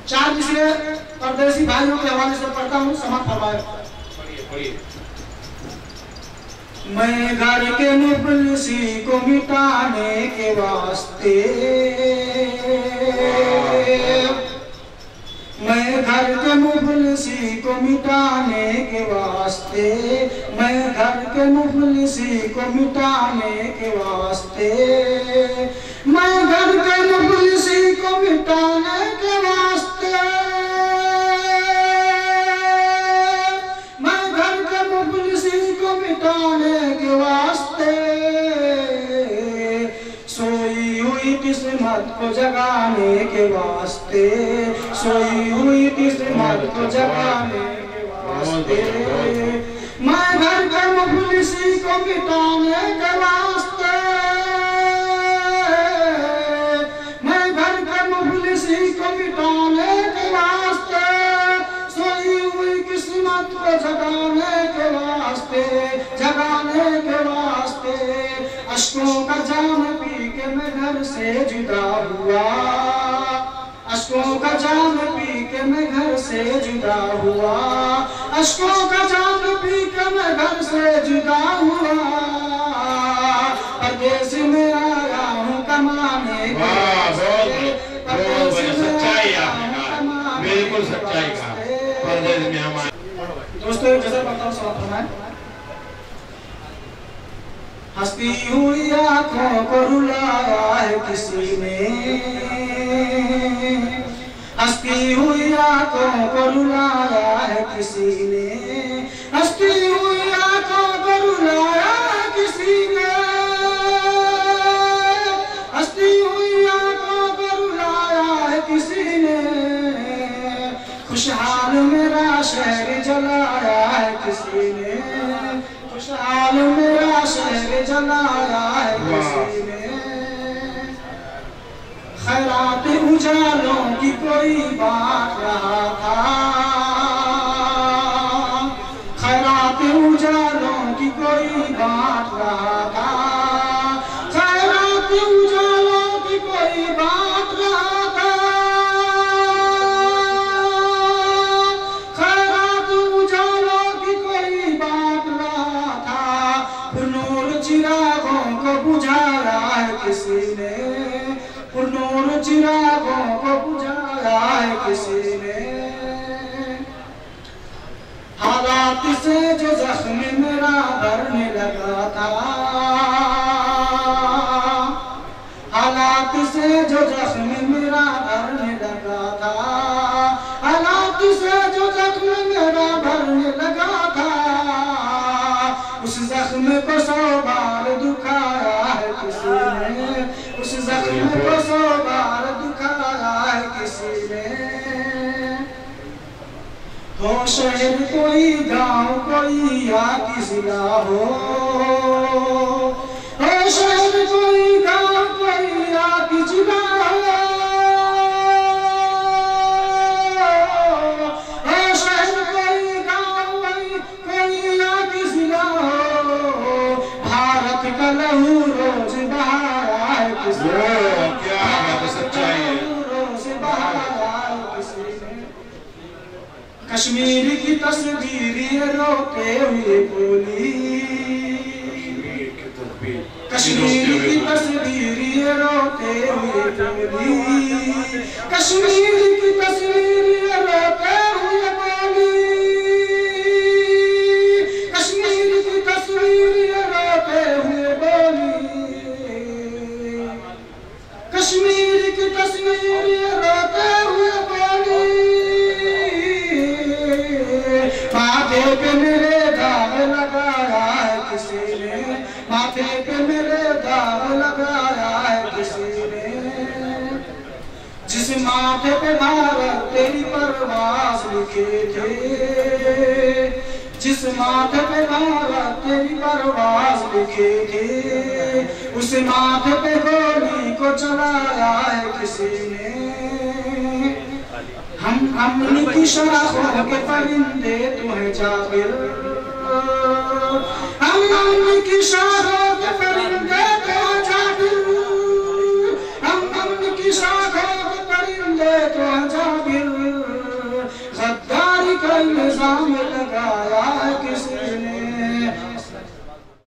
चार तीसरे परदेसी भाइयों के हवाले से पढ़ता हूँ, समाप्त फरमाए। मैं घर के मुफलिसी को मिटाने के वास्ते, मैं घर के मुफलिसी को मिटाने के वास्ते, मैं घर के मुफलिसी को मिटाने के वास्ते, मैं घर के मुफलिसी को मिटाने के वास्ते, मैं घर के मुफलिसी को मिटाने के वास्ते, सोई हुई किस्मत को जगाने के वास्ते, सोई हुई किस्मत को जगाने के वास्ते, मैं घर के मुफलिसी को मिटाने के वास्ते, मैं घर के मुफलिसी को मिटाने के वास्ते, सोई हुई किस्मत को जगाने के वास्ते, जगाने के वास्ते, अश्कों का जाम पी के मैं घर से जुदा हुआ, अश्कों का जाम पी के मैं घर से जुदा हुआ, अश्कों का जाम पी के मैं घर से जुदा हुआ, परदेस में आया हूँ कमाने के वास्ते, परदेस में आया हूँ कमाने के वास्ते। दोस्तों एक गजल पढ़ता हूँ, समाप्त फरमाएं। हंसती हुई आंखों को रुलाया है किसी ने, हंसती हुई आंखों को रुलाया है किसी ने, हंसती हुई आंखों को रुलाया है किसी ने, हंसती हुई आंखों को रुलाया है किसी ने, खुशहाल मेरा शहर जलाया है किसी ने, खुशहाल मेरा शहर जलाया है किसी ने, खैरात उजालों की कोई बात रहा था, खैरात उजालों की कोई बात रहा था, खैरात उजालों की कोई बात रहा था, खैरात उजालों की कोई बात रहा था, पुनूर चिरागों को बुझाया है किसी ने, पुनूर चिरागों को बुझाया है किसी ने, हालात से जो जख्म मेरा भरने लगा था, हालात से जो जख्म मेरा भरने लगा था, हालात से जो जख्म मेरा भरने लगा था, उस जख्म को 100 बार दुखाया है किसी ने, उस जख्म को 100 बार दुखाया है किसी ने, हो शहर कोई गांव कोई या की जिला हो शहर कोई गांव कोई या की जिला हो शहर कोई गांव कोई या की जिला हो, भारत का लहू रोज बहाया है किसी ने, क्या बात सच्चाई है, रोज बहाया है किसी ने, कश्मीर की तस्वीर ये रोते हुए बोली, कश्मीर की तस्वीर ये रोते हुए बोली, कश्मीर की तस्वीर ये रोते हुए बोली, कश्मीर की तस्वीर ये रोते हुए बोली, कश्मीर की तस्वीर ये रोते हुए बोली, माथे पे मेरे दाग लगाया है किसी ने, माथे पे मेरे दाग लगाया है किसी ने, जिस माथे पे भारत तेरी परवाज़ लिखे थे, जिस माथे पे भारत तेरी परवाज़ लिखे थे, उस माथे पे गोली को चलाया है किसी ने, हम अमन की शाखों के परिंदे तुम्हें जाबिर, हम अमन की शाखों के परिंदे तुम्हें जाबिर, हम अमन की शाखों के परिंदे तुम्हें जाबिर, का इल्जाम लगाया कि